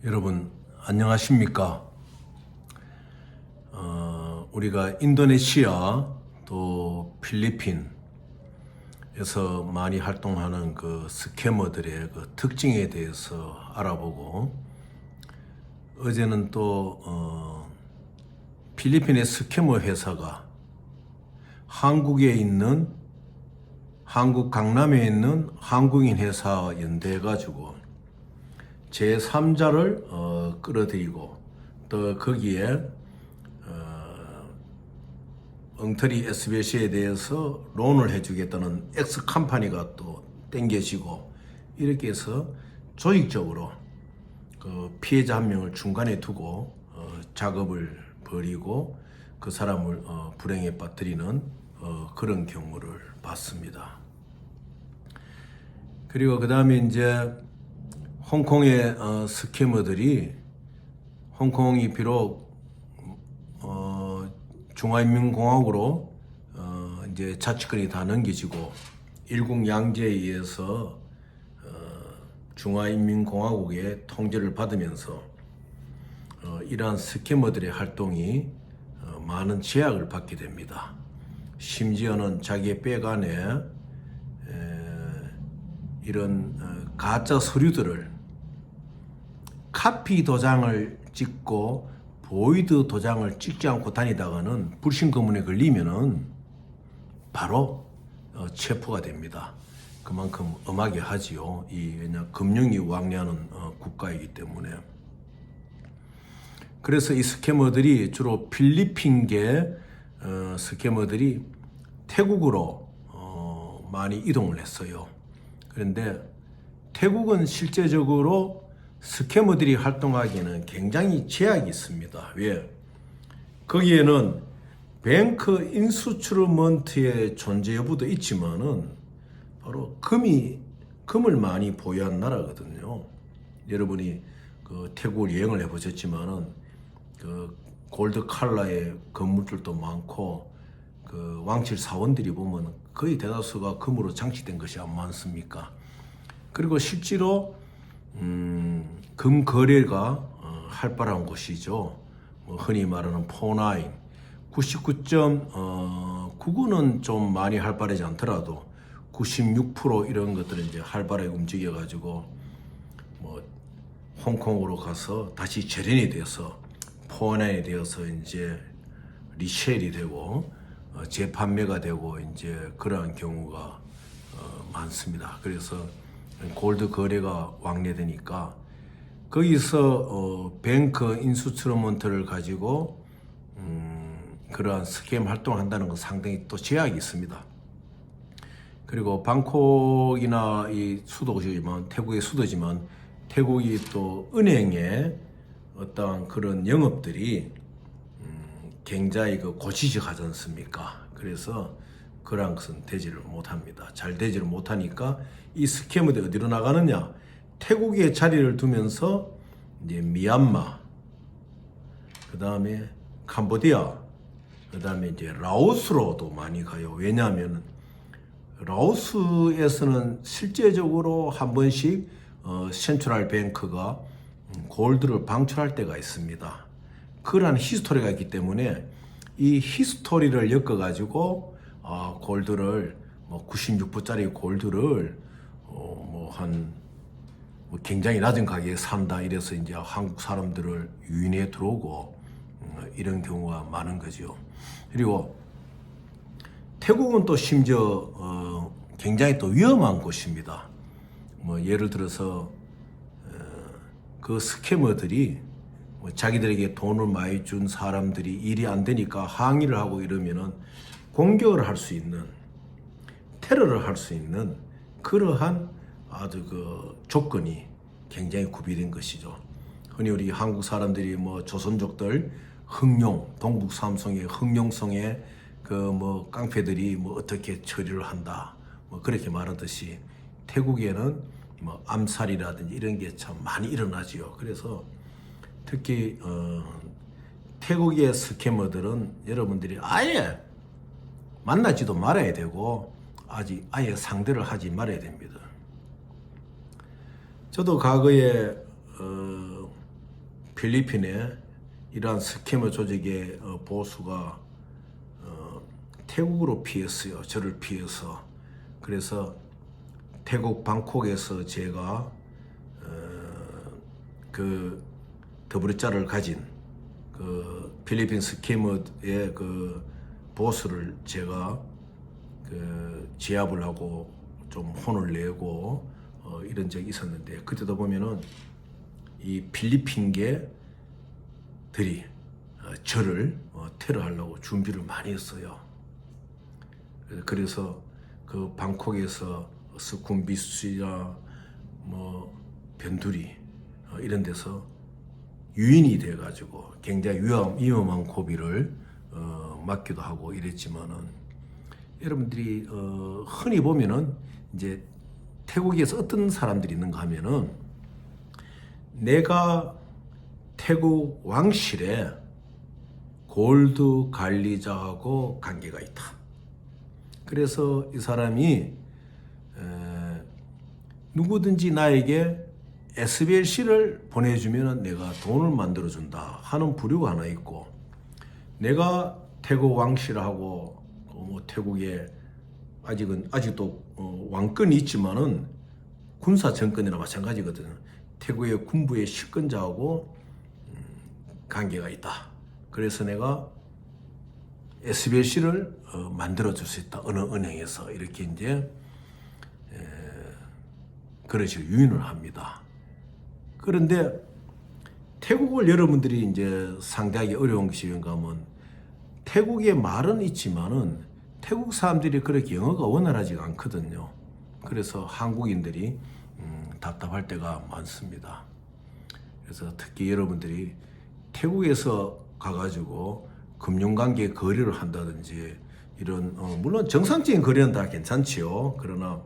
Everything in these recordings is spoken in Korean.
여러분 안녕하십니까? 우리가 인도네시아 또 필리핀에서 많이 활동하는 그 스캐머들의 그 특징에 대해서 알아보고, 어제는 또 필리핀의 스캐머 회사가 한국에 있는, 한국 강남에 있는 한국인 회사 연대해가지고 제3자를 끌어들이고, 또 거기에 엉터리 SBC에 대해서 론을 해주겠다는 X컴퍼니가 또 땡겨지고, 이렇게 해서 조직적으로 그 피해자 한 명을 중간에 두고 작업을 벌이고 그 사람을 불행에 빠뜨리는 그런 경우를 봤습니다. 그리고 그 다음에 이제 홍콩의 스캐머들이, 홍콩이 비록 중화인민공화국으로 이제 자치권이 다 넘겨지고 일국양제에 의해서 중화인민공화국의 통제를 받으면서 이러한 스캐머들의 활동이 많은 제약을 받게 됩니다. 심지어는 자기의 백 안에 이런 가짜 서류들을 카피 도장을 찍고 보이드 도장을 찍지 않고 다니다가는 불신검문에 걸리면은 바로 체포가 됩니다. 그만큼 엄하게 하지요. 왜냐 금융이 왕래하는 국가이기 때문에. 그래서 이 스캐머들이 주로 필리핀계 스캐머들이 태국으로 많이 이동을 했어요. 그런데 태국은 실제적으로 스캐머들이 활동하기에는 굉장히 제약이 있습니다. 왜? 거기에는 뱅크 인스트루먼트의 존재 여부도 있지만은 바로 금을 많이 보유한 나라거든요. 여러분이 그 태국을 여행을 해보셨지만은 그 골드 칼라의 건물들도 많고 그 왕실 사원들이 보면 거의 대다수가 금으로 장치된 것이 안 많습니까? 그리고 실제로 금 거래가 활발한 곳이죠. 흔히 말하는 포나인 99.99는 좀 많이 활발하지 않더라도 96% 이런 것들은 이제 활발하게 움직여가지고 홍콩으로 가서 다시 재련이 돼서 포나인이 되어서 이제 리셀이 되고 재판매가 되고 이제 그러한 경우가 많습니다. 그래서 골드 거래가 왕래되니까 거기서 뱅크 인스트루먼트를 가지고 그러한 스캠 활동을 한다는 건 상당히 또 제약이 있습니다. 그리고 방콕이나 이 수도지만, 태국의 수도지만, 태국이 또 은행의 어떠한 그런 영업들이 굉장히 그 고지적하지 않습니까? 그래서 그러한 것은 되지를 못합니다. 잘 되지를 못하니까 이 스캐머들이 어디로 나가느냐? 태국에 자리를 두면서 이제 미얀마, 그 다음에 캄보디아, 그 다음에 이제 라오스로도 많이 가요. 왜냐하면 라오스에서는 실제적으로 한 번씩 센트럴 뱅크가 골드를 방출할 때가 있습니다. 그러한 히스토리가 있기 때문에 이 히스토리를 엮어가지고 골드를 96불짜리 골드를 굉장히 낮은 가격에 산다, 이래서 이제 한국 사람들을 유인해 들어오고 이런 경우가 많은 거죠. 그리고 태국은 또 심지어 굉장히 또 위험한 곳입니다. 예를 들어서 그 스캐머들이 자기들에게 돈을 많이 준 사람들이 일이 안 되니까 항의를 하고 이러면은 공격을 할 수 있는, 테러를 할 수 있는 그러한 아주 그 조건이 굉장히 구비된 것이죠. 흔히 우리 한국 사람들이 조선족들 흥룡, 동북 삼성의 흥룡성의 그 깡패들이 어떻게 처리를 한다, 그렇게 말하듯이 태국에는 암살이라든지 이런 게 참 많이 일어나지요. 그래서 특히 태국의 스캐머들은 여러분들이 아예 만나지도 말아야 되고 아예 상대를 하지 말아야 됩니다. 저도 과거에 필리핀에 이러한 스캐머 조직의 보수가 태국으로 피했어요. 저를 피해서. 그래서 태국 방콕에서 제가 그 더블자를 가진 그 필리핀 스캐머의 그 보스를 제가 그 제압을 하고 좀 혼을 내고 이런 적이 있었는데, 그때도 보면은 이 필리핀계들이 저를 테러하려고 준비를 많이 했어요. 그래서 그 방콕에서 스쿰비스나 뭐 변두리 이런 데서 유인이 돼가지고 굉장히 위험한 고비를 맞기도 하고 이랬지만은, 여러분들이 흔히 보면은 이제 태국에서 어떤 사람들이 있는가 하면은, 내가 태국 왕실에 골드 관리자하고 관계가 있다. 그래서 이 사람이 누구든지 나에게 SBLC를 보내주면 내가 돈을 만들어준다 하는 부류가 하나 있고, 내가 태국 왕실하고 뭐 태국에 아직도 왕권이 있지만은 군사 정권이나 마찬가지거든요. 태국의 군부의 실권자하고 관계가 있다. 그래서 내가 SBLC를 만들어줄 수 있다. 어느 은행에서 이렇게 이제 그런 식으로 유인을 합니다. 그런데 태국을 여러분들이 이제 상대하기 어려운 것이 뭔가 하면, 태국의 말은 있지만은 태국 사람들이 그렇게 영어가 원활하지가 않거든요. 그래서 한국인들이 답답할 때가 많습니다. 그래서 특히 여러분들이 태국에서 가가지고 금융관계 거래를 한다든지 이런 물론 정상적인 거래는 다 괜찮지요. 그러나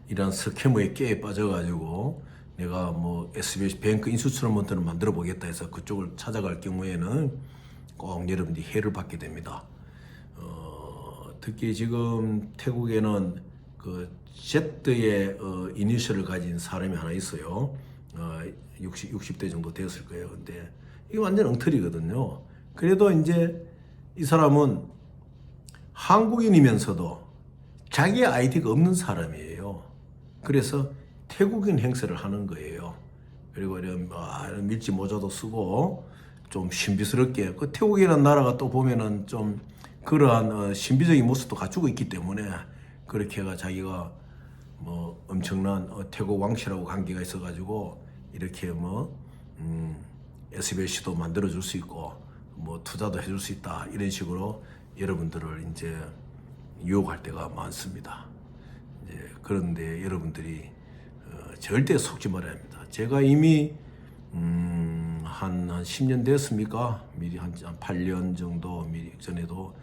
이런 스캐머에 깨에 빠져가지고 내가 뭐 SBS 뱅크 인수처럼부터는 만들어 보겠다 해서 그쪽을 찾아갈 경우에는 꼭 여러분들이 해를 받게 됩니다. 특히 지금 태국에는 그 Z의 이니셜을 가진 사람이 하나 있어요. 60대 정도 되었을 거예요. 근데 이게 완전 엉터리거든요. 그래도 이제 이 사람은 한국인이면서도 자기 아이디가 없는 사람이에요. 그래서 태국인 행세를 하는 거예요. 그리고 이런 밀짚 모자도 쓰고 좀 신비스럽게, 그 태국이라는 나라가 또 보면은 좀 그러한 신비적인 모습도 갖추고 있기 때문에 그렇게 해가 자기가 뭐 엄청난 태국 왕실하고 관계가 있어가지고 이렇게 뭐 SBLC도 만들어줄 수 있고 뭐 투자도 해줄 수 있다, 이런 식으로 여러분들을 이제 유혹할 때가 많습니다. 이제 그런데 여러분들이 절대 속지 말아야 합니다. 제가 이미 한 10년 됐습니까? 미리 한 8년 정도 미리 전에도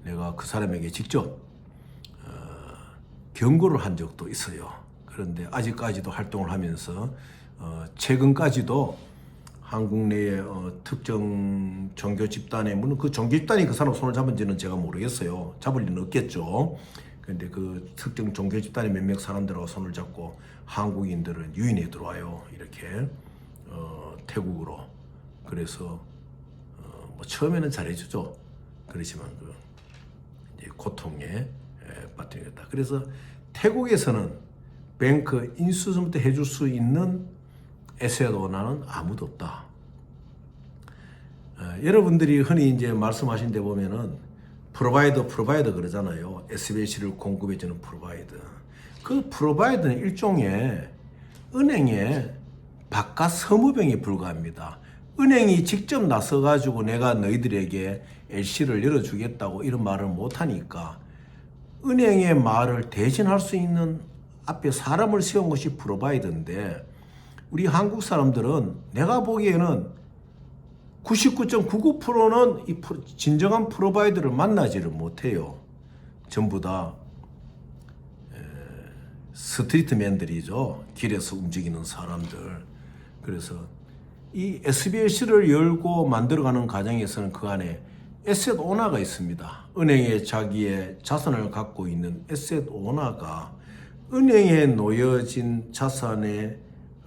내가 그 사람에게 직접 경고를 한 적도 있어요. 그런데 아직까지도 활동을 하면서 최근까지도 한국 내의 특정 종교 집단에, 물론 그 종교 집단이 그 사람 손을 잡은지는 제가 모르겠어요. 잡을 리는 없겠죠. 그런데 그 특정 종교 집단의 몇몇 사람들하고 손을 잡고 한국인들은 유인해 들어와요. 이렇게 태국으로. 그래서 뭐 처음에는 잘해주죠. 그렇지만 그 이제 고통에 빠뜨리겠다. 그래서 태국에서는 뱅크 인수부터 해줄 수 있는 에셋 오너는 아무도 없다. 여러분들이 흔히 이제 말씀하신 데 보면은 프로바이더 그러잖아요. SBLC를 공급해주는 프로바이더. 그 프로바이더는 일종의 은행의 바깥 사무병에 불과합니다. 은행이 직접 나서가지고 내가 너희들에게 LC를 열어주겠다고 이런 말을 못하니까 은행의 말을 대신할 수 있는 앞에 사람을 세운 것이 프로바이더인데, 우리 한국 사람들은 내가 보기에는 99.99%는 이 진정한 프로바이더를 만나지를 못해요. 전부 다 스트리트맨들이죠. 길에서 움직이는 사람들. 그래서 이 SBLC를 열고 만들어가는 과정에서는 그 안에 에셋 오너가 있습니다. 은행에 자기의 자산을 갖고 있는 에셋 오너가 은행에 놓여진 자산의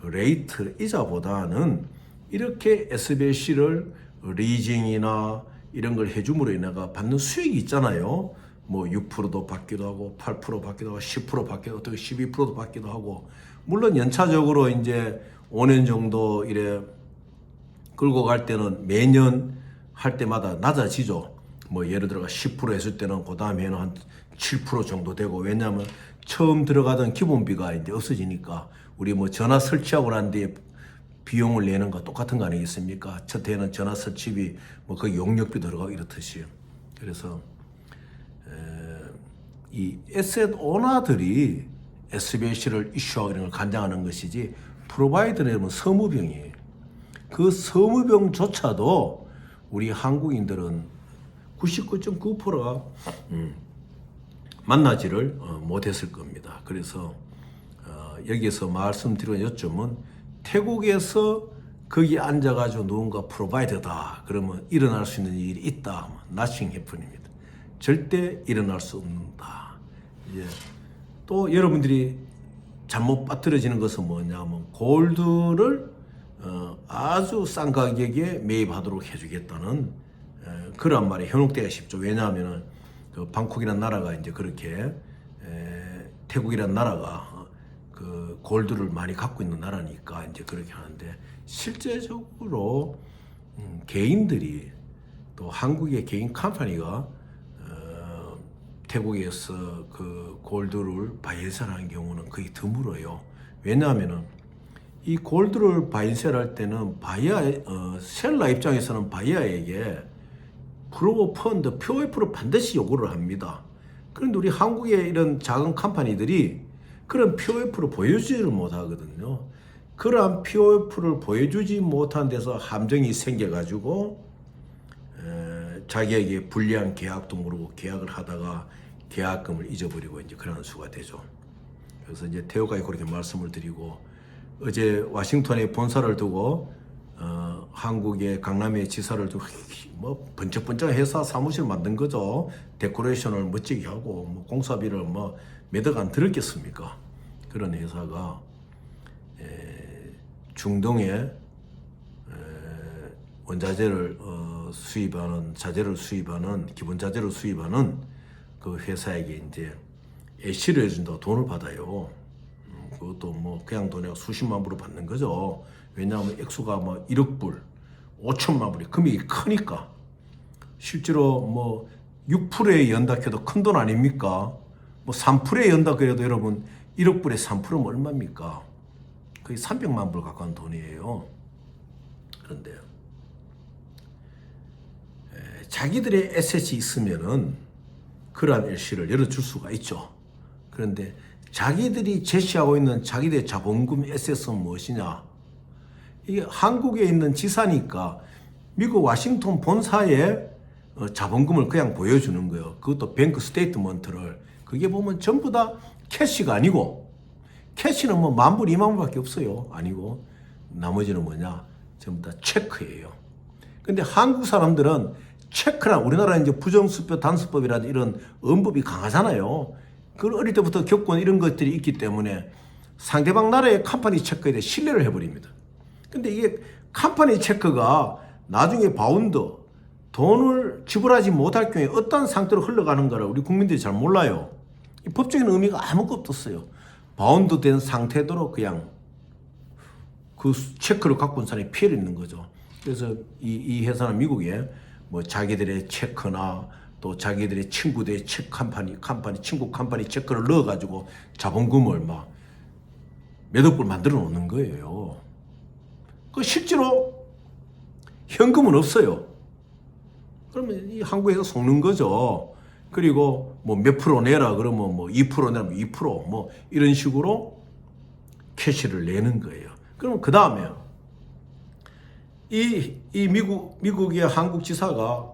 레이트 이자보다는 이렇게 SBLC를 리징이나 이런 걸 해줌으로 인해가 받는 수익이 있잖아요. 뭐 6%도 받기도 하고 8% 받기도 하고 10% 받기도 하고 12%도 받기도 하고, 물론 연차적으로 이제 5년 정도 이래 끌고 갈 때는 매년 할 때마다 낮아지죠. 뭐 예를 들어 10% 했을 때는 그 다음에는 한 7% 정도 되고, 왜냐하면 처음 들어가던 기본비가 이제 없어지니까. 우리 뭐 전화 설치하고 난 뒤에 비용을 내는 거 똑같은 거 아니겠습니까? 첫 해에는 전화 설치비, 뭐 그 용역비 들어가고 이렇듯이. 그래서 이 에셋 오너들이 SBLC를 이슈하고 이런 걸 간장하는 것이지, 프로바이더는 서무병이에요. 그 서무병조차도 우리 한국인들은 99.9%가 만나지를 못했을 겁니다. 그래서 여기에서 말씀드리는 요점은, 태국에서 거기 앉아가지고 누군가 프로바이더다 그러면 일어날 수 있는 일이 있다, nothing happen입니다. 절대 일어날 수 없다. 이제 또 여러분들이 잘못 빠뜨려지는 것은 뭐냐면, 골드를 아주 싼 가격에 매입하도록 해주겠다는 그런 말이 현혹되기가 쉽죠. 왜냐하면은 그 방콕이라는 나라가 이제 그렇게 태국이라는 나라가 그 골드를 많이 갖고 있는 나라니까 이제 그렇게 하는데, 실제적으로 개인들이, 또 한국의 개인 컴퍼니가 태국에서 그 골드를 바이셀하는 경우는 거의 드물어요. 왜냐하면은 이 골드를 바이셀할 때는 셀러 입장에서는 바이어에게 프로브 펀드, POF를 반드시 요구를 합니다. 그런데 우리 한국의 이런 작은 컴퍼니들이 그런 POF를 보여주지를 못하거든요. 그러한 POF를 보여주지 못한 데서 함정이 생겨가지고 자기에게 불리한 계약도 모르고 계약을 하다가 계약금을 잊어버리고 이제 그런 수가 되죠. 그래서 이제 태호가 그렇게 말씀을 드리고, 어제 워싱턴에 본사를 두고 한국의 강남의 지사를 두고 뭐 번쩍번쩍 회사 사무실 만든 거죠. 데코레이션을 멋지게 하고 뭐 공사비를 뭐 몇억 안 들었겠습니까? 그런 회사가 중동에 원자재를 수입하는, 자재를 수입하는, 기본 자재를 수입하는 그 회사에게 이제 애쉬를 해준다고 돈을 받아요. 그것도 뭐 그냥 돈에 수십만 불을 받는 거죠. 왜냐하면 액수가 뭐 1억 불, 5천만 불이 금액이 크니까. 실제로 뭐 6%에 연다 해도 큰 돈 아닙니까? 뭐 3%에 연다 그래도 여러분 1억 불에 3%면 얼마입니까? 거의 300만 불 가까운 돈이에요. 그런데 자기들의 에셋이 있으면은 그러한 LC를 열어줄 수가 있죠. 그런데 자기들이 제시하고 있는 자기들의 자본금 에셋은 무엇이냐? 이게 한국에 있는 지사니까 미국 워싱턴 본사에 자본금을 그냥 보여주는 거예요. 그것도 뱅크 스테이트먼트를. 그게 보면 전부 다 캐시가 아니고, 캐시는 뭐 10,000불, 20,000불밖에 없어요. 아니고 나머지는 뭐냐? 전부 다 체크예요. 근데 한국 사람들은 체크란, 우리나라는 이제 부정수표 단수법이라든 이런 엄법이 강하잖아요. 그 어릴 때부터 겪은 이런 것들이 있기 때문에 상대방 나라의 컴퍼니 체크에 대해 신뢰를 해버립니다. 근데 이게 컴퍼니 체크가 나중에 바운드, 돈을 지불하지 못할 경우에 어떤 상태로 흘러가는 거를 우리 국민들이 잘 몰라요. 이 법적인 의미가 아무것도 없어요. 바운드 된 상태대로 그냥 그 체크를 갖고 온 사람이 피해를 입는 거죠. 그래서 이 회사는 미국에 뭐 자기들의 체크나 또 자기들의 친구들의 체크 친구 컴퍼니 체크를 넣어가지고 자본금을 막 몇억 불 만들어 놓는 거예요. 그 실제로 현금은 없어요. 그러면 이 한국에서 속는 거죠. 그리고 뭐 몇 프로 내라 그러면 뭐 2% 내면 2% 뭐 이런 식으로 캐시를 내는 거예요. 그러면 그 다음에 이 미국의 한국 지사가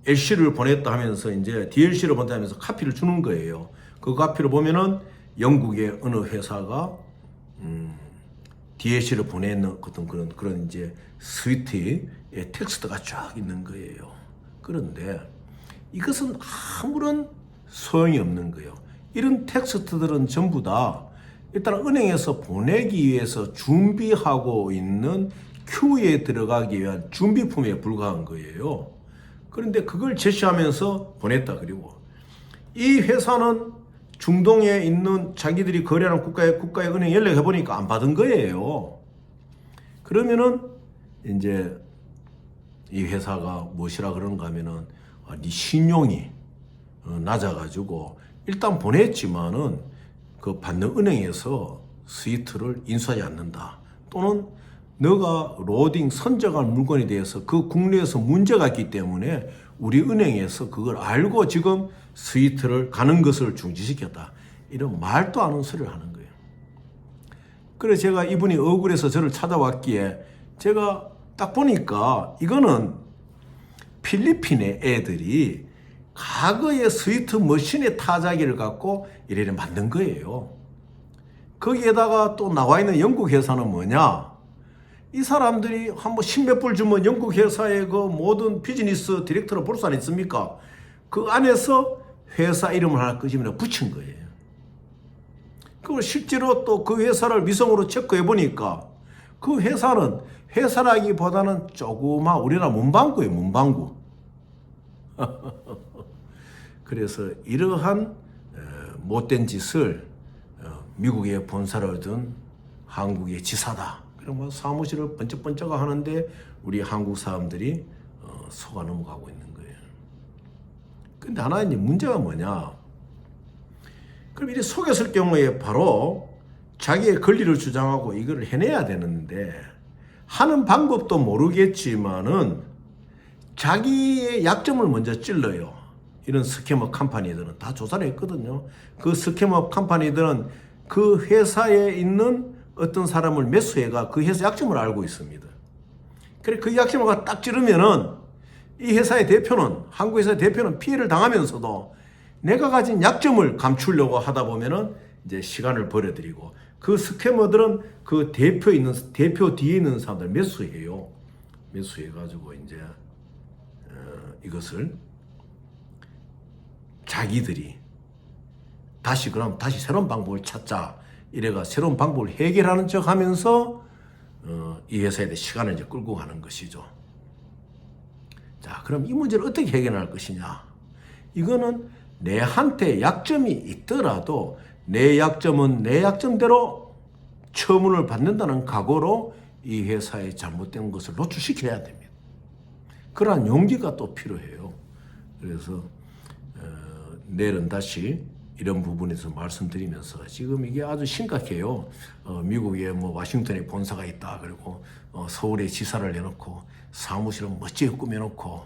LC를 보냈다 하면서 이제 DLC를 보냈다 하면서 카피를 주는 거예요. 그 카피를 보면은 영국의 어느 회사가 DLC를 보내는 어떤 그런 이제 스위트의 텍스트가 쫙 있는 거예요. 그런데 이것은 아무런 소용이 없는 거예요. 이런 텍스트들은 전부 다 일단 은행에서 보내기 위해서 준비하고 있는 큐에 들어가기 위한 준비품에 불과한 거예요. 그런데 그걸 제시하면서 보냈다. 그리고 이 회사는 중동에 있는 자기들이 거래하는 국가의 은행 연락해 보니까 안 받은 거예요. 그러면은 이제 이 회사가 무엇이라 그런가 하면은 네 신용이 낮아가지고 일단 보냈지만은 그 받는 은행에서 스위프트를 인수하지 않는다. 또는 너가 로딩 선적한 물건에 대해서 그 국내에서 문제가 있기 때문에 우리 은행에서 그걸 알고 지금 스위프트를 가는 것을 중지시켰다. 이런 말도 안 하는 소리를 하는 거예요. 그래서 제가 이분이 억울해서 저를 찾아왔기에 제가 딱 보니까 이거는 필리핀의 애들이 과거의 스위프트 머신의 타자기를 갖고 이래를 만든 거예요. 거기에다가 또 나와 있는 영국 회사는 뭐냐? 이 사람들이 한 뭐 십몇 불 주면 영국 회사의 그 모든 비즈니스 디렉터를 볼 수 안 있습니까? 그 안에서 회사 이름을 하나 끄집어내 붙인 거예요. 그리고 실제로 또 그 회사를 위성으로 체크해 보니까 그 회사는 회사라기보다는 조그만 우리나라 문방구예요, 문방구. 그래서 이러한 못된 짓을 미국의 본사를 둔 한국의 지사다. 그럼 사무실을 번쩍번쩍 하는데 우리 한국 사람들이 속아 넘어가고 있는 거예요. 근데 하나 이제 문제가 뭐냐? 그럼 이렇게 속였을 경우에 바로 자기의 권리를 주장하고 이걸 해내야 되는데 하는 방법도 모르겠지만은 자기의 약점을 먼저 찔러요. 이런 스캐머 컴퍼니들은 다 조사를 했거든요. 그 스캐머 컴퍼니들은 그 회사에 있는 어떤 사람을 매수해가 그 회사 약점을 알고 있습니다. 그래 그 약점을 딱 찌르면은 이 회사의 대표는 한국 회사의 대표는 피해를 당하면서도 내가 가진 약점을 감추려고 하다 보면은 이제 시간을 버려드리고 그 스캐머들은 그 대표 뒤에 있는 사람들 매수해요. 매수해가지고 이제 이것을 자기들이 다시 새로운 방법을 찾자 이래가 새로운 방법을 해결하는 척 하면서 이 회사에 대해 시간을 이제 끌고 가는 것이죠. 자, 그럼 이 문제를 어떻게 해결할 것이냐? 이거는 내한테 약점이 있더라도 내 약점은 내 약점대로 처분을 받는다는 각오로 이 회사의 잘못된 것을 노출시켜야 됩니다. 그러한 용기가 또 필요해요. 그래서 내일은 다시 이런 부분에서 말씀드리면서 지금 이게 아주 심각해요. 미국에 뭐 워싱턴에 본사가 있다. 그리고 서울에 지사를 내놓고 사무실을 멋지게 꾸며놓고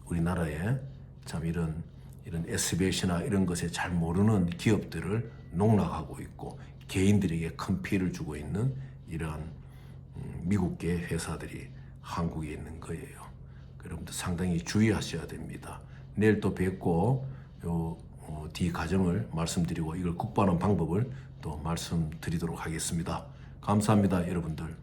우리나라에 참 이런 SBS나 이런 것에 잘 모르는 기업들을 농락하고 있고 개인들에게 큰 피해를 주고 있는 이러한 미국계 회사들이 한국에 있는 거예요. 여러분들 상당히 주의하셔야 됩니다. 내일 또 뵙고 뒤 과정을 말씀드리고 이걸 극복하는 방법을 또 말씀드리도록 하겠습니다. 감사합니다, 여러분들.